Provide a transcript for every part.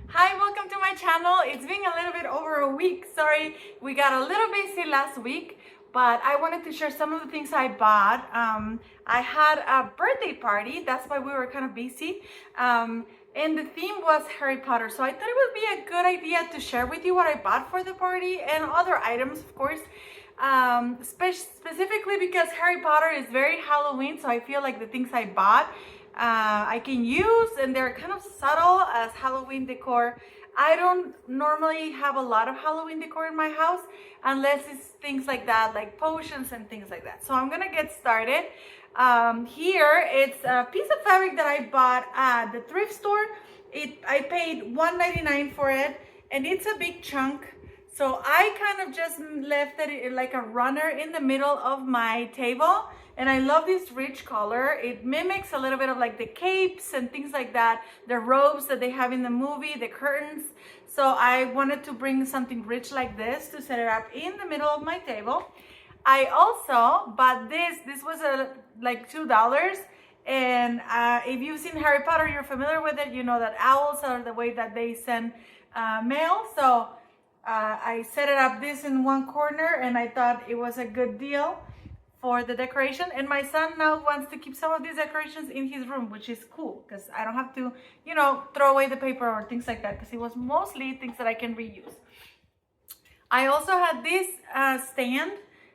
Hi, welcome to my channel. It's been a little bit over a week. Sorry, we got a little busy last week, but I wanted to share some of the things I bought. I had a birthday party, that's why we were kind of busy. And the theme was Harry Potter. So I thought it would be a good idea to share with you what I bought for the party and other items, of course. Specifically because Harry Potter is very Halloween, so I feel like the things I bought I can use, and they're kind of subtle as Halloween decor. I don't normally have a lot of Halloween decor in my house unless it's things like that, like potions and things like that. So I'm gonna get started. Here it's a piece of fabric that I bought at the thrift store. I paid $1.99 for it, and it's a big chunk. So I kind of just left it like a runner in the middle of my table. And I love this rich color. It mimics a little bit of like the capes and things like that, the robes that they have in the movie, the curtains. So I wanted to bring something rich like this to set it up in the middle of my table. I also bought this. This was like $2. And if you've seen Harry Potter, you're familiar with it. You know that owls are the way that they send mail. So I set it up this in one corner, and I thought it was a good deal for the decoration. And my son now wants to keep some of these decorations in his room, which is cool because I don't have to, throw away the paper or things like that, because it was mostly things that I can reuse. I also had this stand.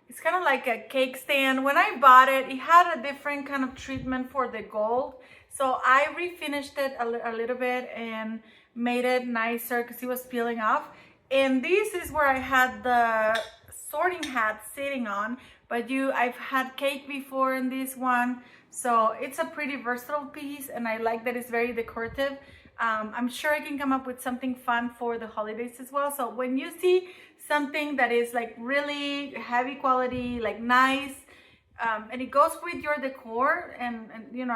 It's kind of like a cake stand. When I bought it, it had a different kind of treatment for the gold. So I refinished it a little bit and made it nicer because it was peeling off. And this is where I had the sorting hat sitting on, but I've had cake before in this one. So it's a pretty versatile piece, and I like that it's very decorative. I'm sure I can come up with something fun for the holidays as well. So when you see something that is like really heavy quality, like nice, and it goes with your decor and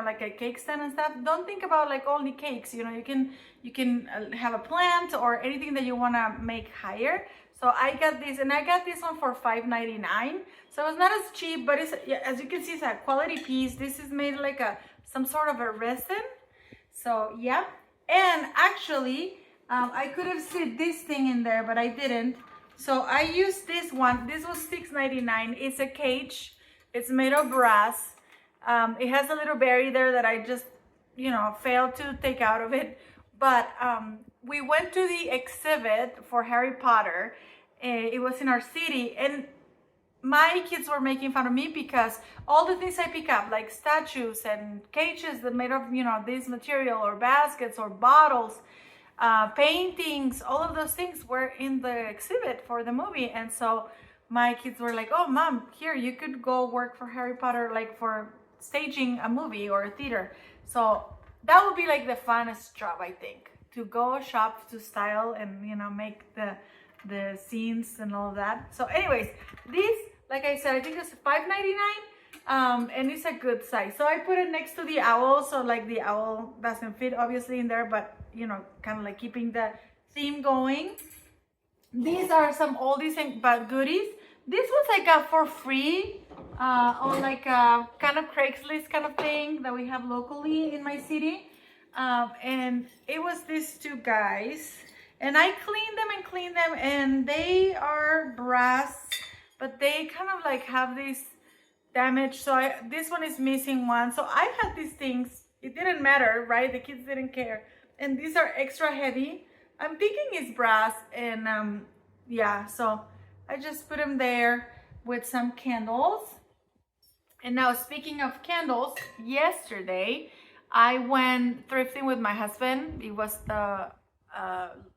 like a cake stand and stuff, don't think about like only cakes. You can have a plant or anything that you want to make higher. So I got this, and I got this one for $5.99. So it's not as cheap, but it's, as you can see, it's a quality piece. This is made like some sort of a resin. So yeah, and actually I could have set this thing in there, but I didn't. So I used this one. This was $6.99. It's a cage. It's made of brass. It has a little berry there that I just, failed to take out of it. But we went to the exhibit for Harry Potter. It was in our city, and my kids were making fun of me because all the things I pick up, like statues and cages that made of, this material, or baskets or bottles, paintings, all of those things were in the exhibit for the movie. And so my kids were like, oh, Mom, here, you could go work for Harry Potter, like for staging a movie or a theater. So that would be like the funnest job, I think, to go shop, to style, and make the scenes and all that. So anyways, this, like I said, I think it's $5.99, and it's a good size. So I put it next to the owl, so like the owl doesn't fit obviously in there, but kind of like keeping the theme going. These are some oldies and but goodies. This was like for free on like a kind of Craigslist kind of thing that we have locally in my city. And it was these two guys, and I cleaned them, and they are brass, but they kind of like have this damage. So this one is missing one. So I had these things. It didn't matter, right? The kids didn't care. And these are extra heavy. I'm thinking it's brass, and yeah, so I just put them there with some candles. And now, speaking of candles, yesterday I went thrifting with my husband. It was the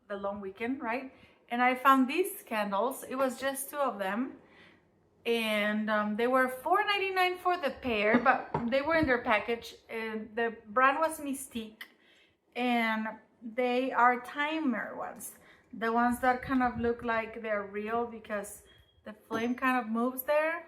long weekend, right? And I found these candles. It was just two of them, and they were $4.99 for the pair, but they were in their package. And the brand was Mystique, and they are timer ones. The ones that kind of look like they're real because the flame kind of moves there.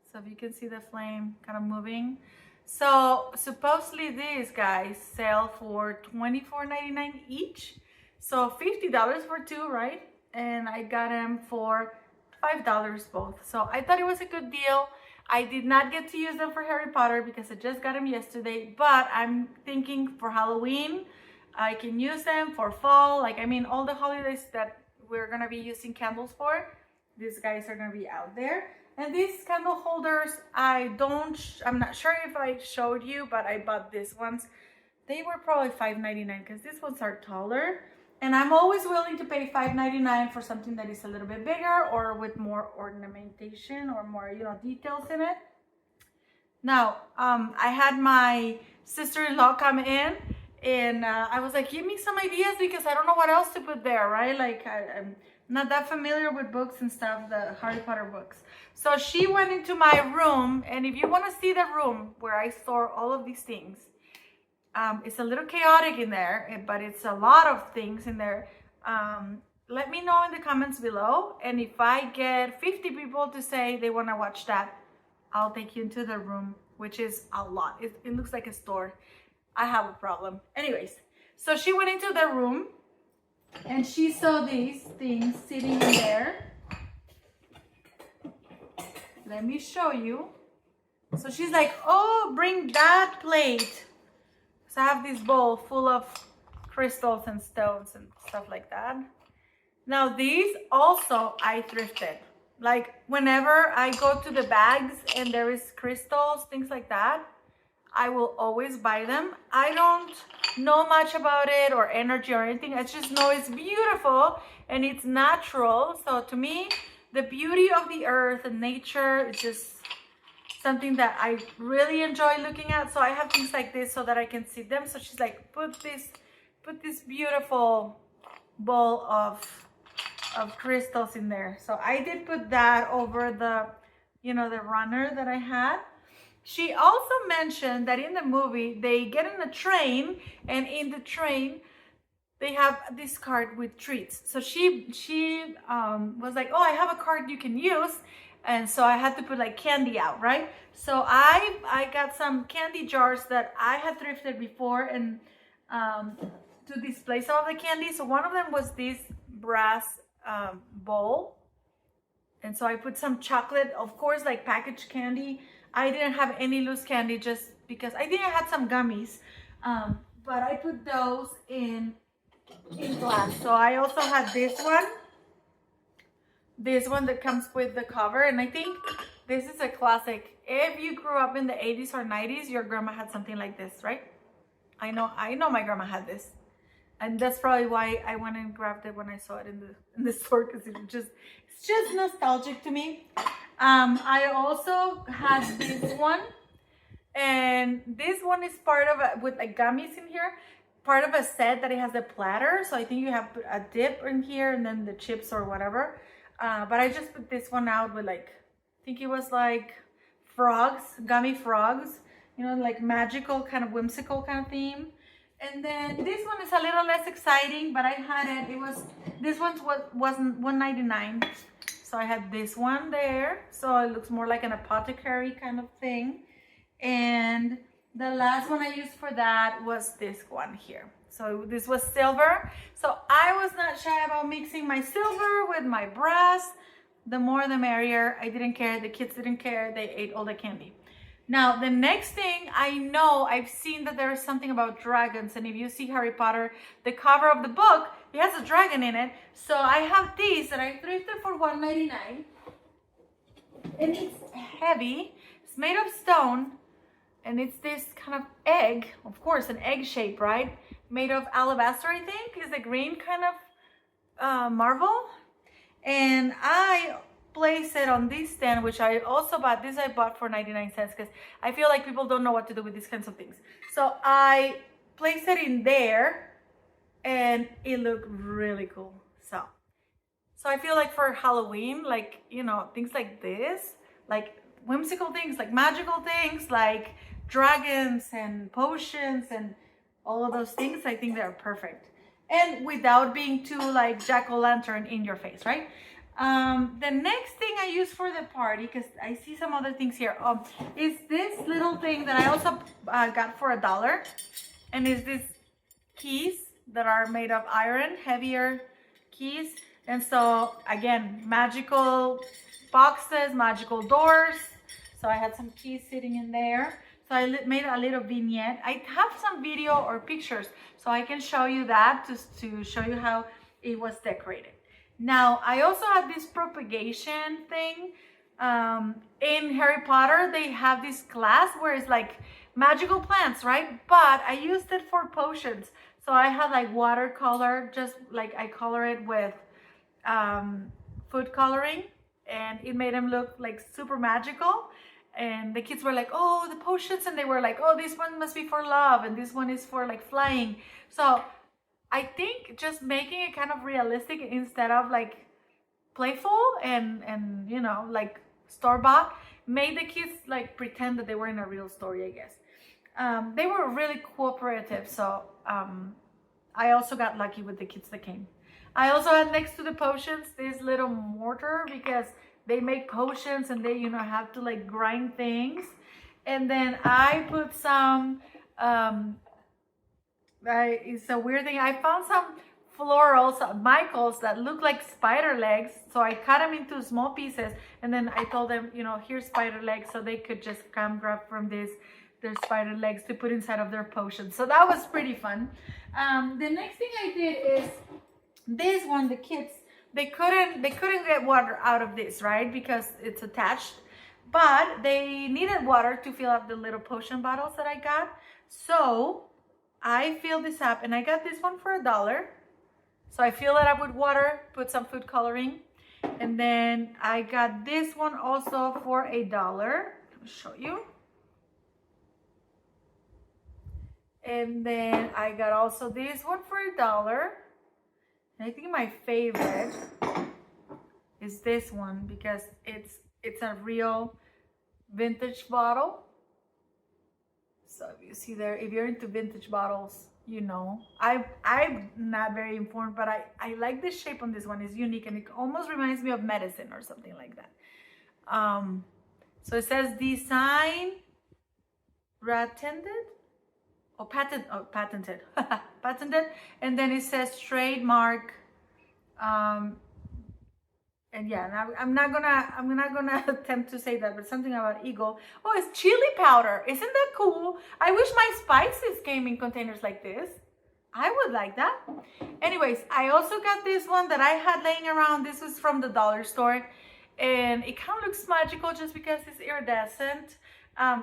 So if you can see the flame kind of moving. So supposedly these guys sell for $24.99 each. So $50 for two, right? And I got them for $5 both. So I thought it was a good deal. I did not get to use them for Harry Potter because I just got them yesterday. But I'm thinking for Halloween, I can use them for fall. Like, I mean, all the holidays that we're gonna be using candles for, these guys are gonna be out there. And these candle holders, I'm not sure if I showed you, but I bought these ones. They were probably $5.99 because these ones are taller. And I'm always willing to pay $5.99 for something that is a little bit bigger or with more ornamentation or more, you know, details in it. Now, I had my sister-in-law come in, and I was like, give me some ideas because I don't know what else to put there, right? Like, I'm not that familiar with books and stuff, the Harry Potter books. So she went into my room, and if you want to see the room where I store all of these things, it's a little chaotic in there, but it's a lot of things in there. Let me know in the comments below, and if I get 50 people to say they want to watch that, I'll take you into the room, which is a lot. It looks like a store. I have a problem. Anyways, so she went into the room and she saw these things sitting in there. Let me show you. So she's like, oh, bring that plate. So I have this bowl full of crystals and stones and stuff like that. Now these also I thrifted. Like whenever I go to the bags and there is crystals, things like that, I will always buy them. I don't know much about it or energy or anything. I just know it's beautiful and it's natural. So to me, the beauty of the earth and nature is just something that I really enjoy looking at. So I have things like this so that I can see them. So she's like, put this beautiful bowl of crystals in there. So I did put that over the, you know, the runner that I had. She also mentioned that in the movie, they get in a train, and in the train, they have this card with treats. So she was like, oh, I have a card you can use. And so I had to put like candy out, right? So I got some candy jars that I had thrifted before and to display some of the candy. So one of them was this brass bowl. And so I put some chocolate, of course, like packaged candy. I didn't have any loose candy just because I think I had some gummies. But I put those in glass. So I also had this one that comes with the cover, and I think this is a classic. If you grew up in the 80s or 90s, your grandma had something like this, right? I know my grandma had this, and that's probably why I went and grabbed it when I saw it in the store, because it's just nostalgic to me. I also had this one, and this one is part of with like gummies in here, part of a set that it has a platter. So I think you have a dip in here and then the chips or whatever. But I just put this one out with like, I think it was like frogs, gummy frogs, you know, like magical kind of whimsical kind of theme. And then this one is a little less exciting, but I had it. This one wasn't $1.99. So I had this one there. So it looks more like an apothecary kind of thing. And the last one I used for that was this one here. So this was silver. So I was not shy about mixing my silver with my brass. The more the merrier. I didn't care. The kids didn't care. They ate all the candy. Now, the next thing, I know I've seen that there is something about dragons. And if you see Harry Potter, the cover of the book, it has a dragon in it. So I have these that I thrifted for $1.99. And it's heavy. It's made of stone. And it's this kind of egg, of course, an egg shape, right? Made of alabaster, I think, is a green kind of marble. And I place it on this stand, which I also bought. This I bought for 99 cents because I feel like people don't know what to do with these kinds of things. So I placed it in there and it looked really cool. So I feel like for Halloween, like, you know, things like this, like whimsical things, like magical things, like dragons and potions and all of those things, I think they're perfect. And without being too like jack-o'-lantern in your face, right? The next thing I use for the party, because I see some other things here, is this little thing that I also got for $1. And is this keys that are made of iron, heavier keys. And so again, magical boxes, magical doors. So I had some keys sitting in there. So I made a little vignette. I have some video or pictures, so I can show you that to show you how it was decorated. Now, I also had this propagation thing. In Harry Potter, they have this class where it's like magical plants, right? But I used it for potions. So I had like watercolor, just like I color it with food coloring, and it made them look like super magical. And the kids were like, oh, the potions, and they were like, oh, this one must be for love, and this one is for like flying. So I think just making it kind of realistic instead of like playful and you know, like store-bought, made the kids like pretend that they were in a real story, I guess. They were really cooperative, so I also got lucky with the kids that came. I also had next to the potions this little mortar, because they make potions and they, you know, have to like grind things. And then I put some, it's a weird thing. I found some florals, Michaels, that look like spider legs. So I cut them into small pieces, and then I told them, you know, here's spider legs, so they could just come grab from this, their spider legs, to put inside of their potions. So that was pretty fun. The next thing I did is this one. The kids, they couldn't get water out of this, right? Because it's attached, but they needed water to fill up the little potion bottles that I got. So I filled this up, and I got this one for $1. So I fill it up with water, put some food coloring, and then I got this one also for $1. Let me show you. And then I got also this one for $1. And I think my favorite is this one, because it's a real vintage bottle. So if you see there, if you're into vintage bottles, you know, I'm not very informed, but I like the shape on this one. It's unique, and it almost reminds me of medicine or something like that. So it says design patented, patented, and then it says trademark. And yeah, I'm not gonna attempt to say that, but something about eagle. Oh, it's chili powder. Isn't that cool? I wish my spices came in containers like this. I would like that. Anyways, I also got this one that I had laying around. This was from the dollar store, and it kind of looks magical just because it's iridescent.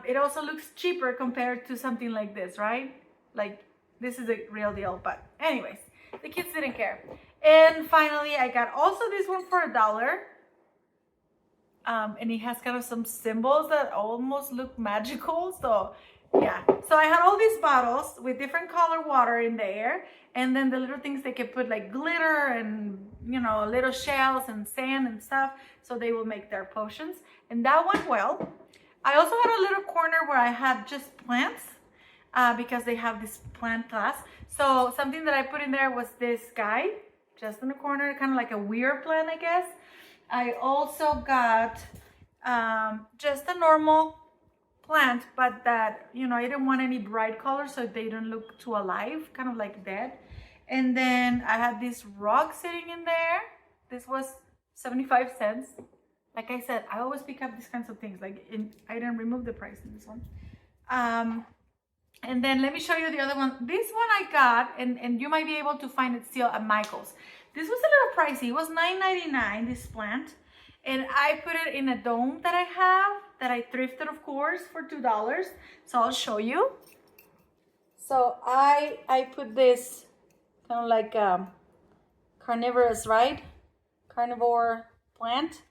It also looks cheaper compared to something like this, right? Like, this is a real deal. But anyways, the kids didn't care. And finally, I got also this one for $1. And it has kind of some symbols that almost look magical. So yeah, so I had all these bottles with different color water in there, and then the little things they could put like glitter and, you know, little shells and sand and stuff, so they will make their potions. And that went well. I also had a little corner where I had just plants, because they have this plant class. So something that I put in there was this guy, just in the corner, kind of like a weird plant, I guess. I also got just a normal plant, but that, you know, I didn't want any bright colors so they don't look too alive, kind of like dead. And then I had this rock sitting in there. This was 75 cents. Like I said, I always pick up these kinds of things. Like, I didn't remove the price in this one. And then let me show you the other one. This one I got, and you might be able to find it still at Michael's. This was a little pricey. It was $9.99, this plant. And I put it in a dome that I have, that I thrifted, of course, for $2. So I'll show you. So I put this kind of like carnivorous, right? Carnivore plant.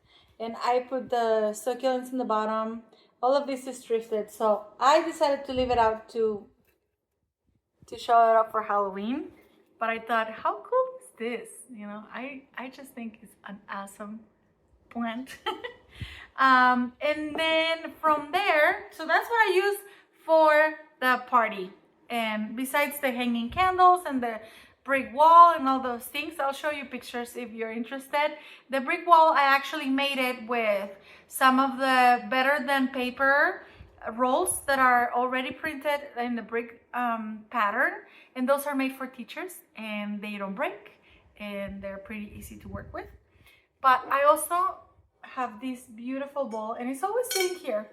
And I put the succulents in the bottom. All of this is thrifted. So I decided to leave it out to show it up for Halloween. But I thought, how cool is this? You know, I just think it's an awesome plant. And then from there, so that's what I use for the party. And besides the hanging candles and the brick wall and all those things, I'll show you pictures if you're interested. The brick wall, I actually made it with some of the better than paper rolls that are already printed in the brick pattern, and those are made for teachers, and they don't break, and they're pretty easy to work with. But I also have this beautiful bowl, and it's always sitting here.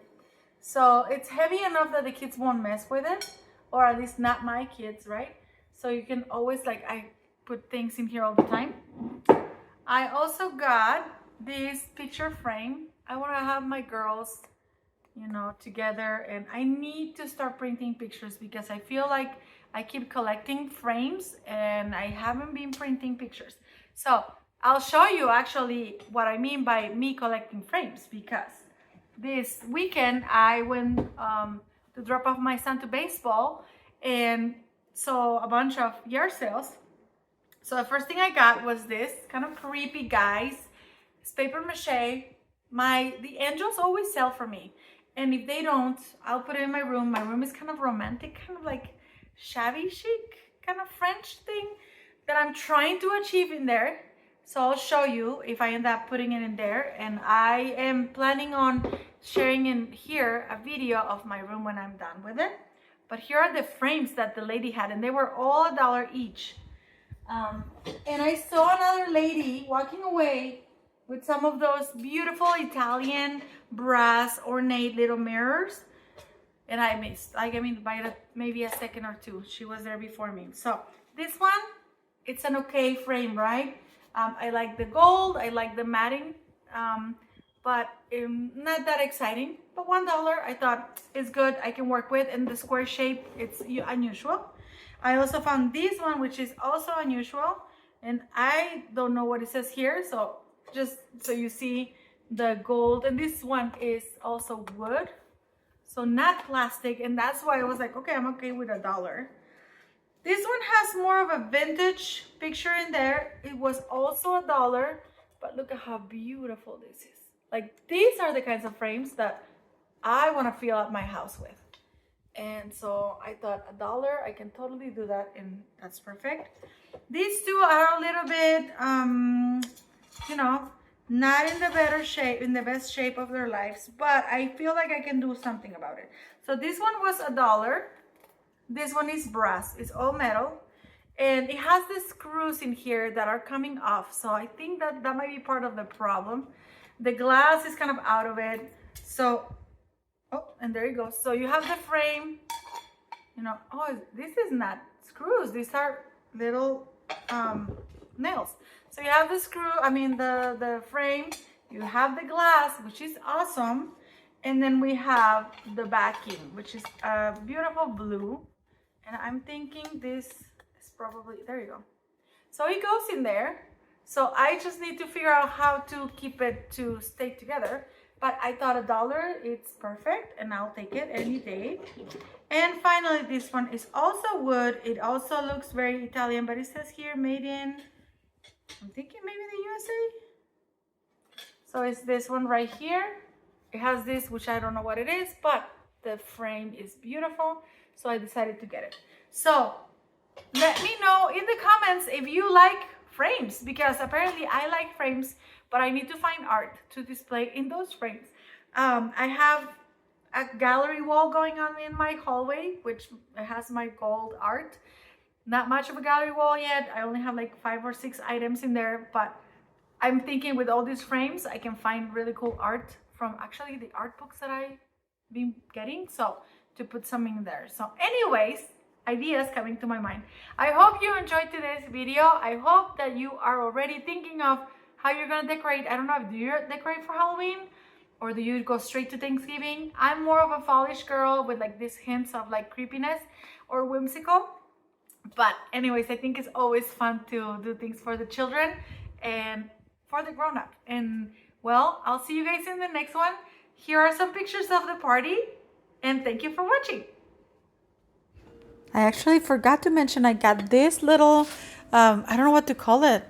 So it's heavy enough that the kids won't mess with it, or at least not my kids, right? So you can always, like, I put things in here all the time. I also got this picture frame. I want to have my girls, you know, together, and I need to start printing pictures because I feel like I keep collecting frames and I haven't been printing pictures. So I'll show you actually what I mean by me collecting frames, because this weekend I went to drop off my son to baseball and saw a bunch of yard sales. So the first thing I got was this kind of creepy, guys. It's paper mache. The angels always sell for me. And if they don't, I'll put it in my room. My room is kind of romantic, kind of like shabby chic, kind of French thing that I'm trying to achieve in there. So I'll show you if I end up putting it in there. And I am planning on sharing in here a video of my room when I'm done with it. But here are the frames that the lady had, and they were all $1 each. And I saw another lady walking away with some of those beautiful Italian brass ornate little mirrors. And I missed, like, I mean, by maybe a second or two. She was there before me. So this one, it's an okay frame, right? I like the gold, I like the matting, but not that exciting. But $1 I thought is good, I can work with. And the square shape, it's unusual. I also found this one, which is also unusual, and I don't know what it says here, so just so you see the gold. And this one is also wood, so not plastic, and that's why I was like, okay, I'm okay with $1. This one has more of a vintage picture in there. It was also $1, but look at how beautiful this is. Like, these are the kinds of frames that I want to fill up my house with. And so I thought $1, I can totally do that, and that's perfect. These two are a little bit, you know, not in the best shape of their lives, but I feel like I can do something about it. So this one was $1. This one is brass, it's all metal. And it has the screws in here that are coming off. So I think that might be part of the problem. The glass is kind of out of it. So, oh, and there you go. So you have the frame, you know, oh, this is not screws. These are little nails. So you have the screw, the frame, you have the glass, which is awesome. And then we have the backing, which is a beautiful blue. And I'm thinking this is probably, there you go. So it goes in there. So I just need to figure out how to keep it to stay together. But I thought $1, it's perfect, and I'll take it any day. And finally, this one is also wood. It also looks very Italian, but it says here made in, I'm thinking maybe the USA. So it's this one right here. It has this, which I don't know what it is, but the frame is beautiful. So I decided to get it. So let me know in the comments if you like frames, because apparently I like frames, but I need to find art to display in those frames. I have a gallery wall going on in my hallway, which has my gold art. Not much of a gallery wall yet. I only have like 5 or 6 items in there, but I'm thinking with all these frames, I can find really cool art from actually the art books that I've been getting. So to put some in there. So anyways, ideas coming to my mind. I hope you enjoyed today's video. I hope that you are already thinking of how you're gonna decorate. I don't know, do you decorate for Halloween? Or do you go straight to Thanksgiving? I'm more of a fallish girl with like these hints of like creepiness or whimsical. But anyways, I think it's always fun to do things for the children and for the grown-up. And well, I'll see you guys in the next one. Here are some pictures of the party, and thank you for watching. I actually forgot to mention I got this little, I don't know what to call it,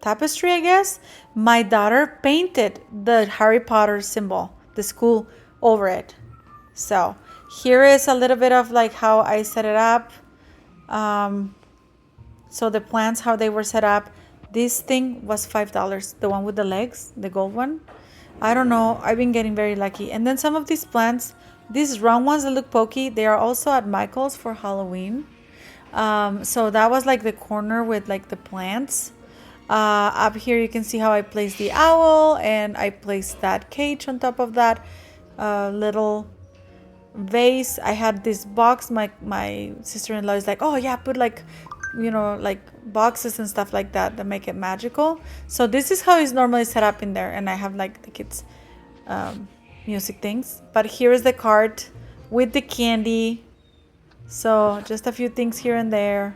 tapestry, I guess. My daughter painted the Harry Potter symbol, the school, over it. So here is a little bit of like how I set it up. So the plants, how they were set up. This thing was $5, the one with the legs, the gold one. I don't know, I've been getting very lucky. And then some of these plants, these round ones that look pokey, they are also at Michael's for Halloween. So that was like the corner with like the plants. Up here you can see how I placed the owl, and I placed that cage on top of that. little vase. I had this box. My sister-in-law is like, oh yeah, put like, like boxes and stuff like that make it magical. So this is how it's normally set up in there, and I have like the kids music things. But here is the cart with the candy. So just a few things here and there.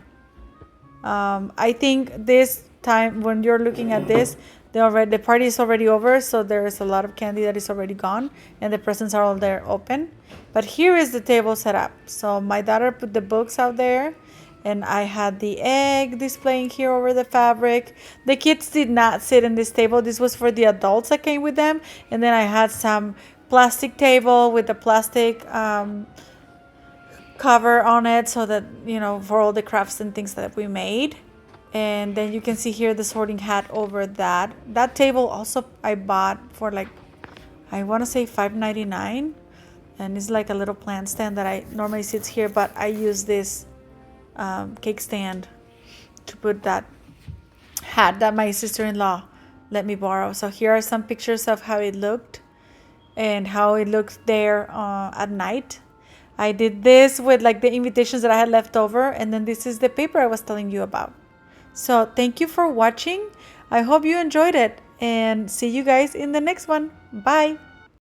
I think this time when you're looking at this, the party is already over, so there is a lot of candy that is already gone, and the presents are all there open. But here is the table set up. So my daughter put the books out there, and I had the egg displaying here over the fabric. The kids did not sit in this table. This was for the adults that came with them. And then I had some plastic table with the plastic cover on it, so that for all the crafts and things that we made. And then you can see here the sorting hat over that table. Also I bought for like, I want to say $5.99, and it's like a little plant stand that I normally sits here, but I use this cake stand to put that hat that my sister-in-law let me borrow. So here are some pictures of how it looked and how it looks there at night. I did this with like the invitations that I had left over, and then this is the paper I was telling you about. So thank you for watching. I hope you enjoyed it, and see you guys in the next one. Bye.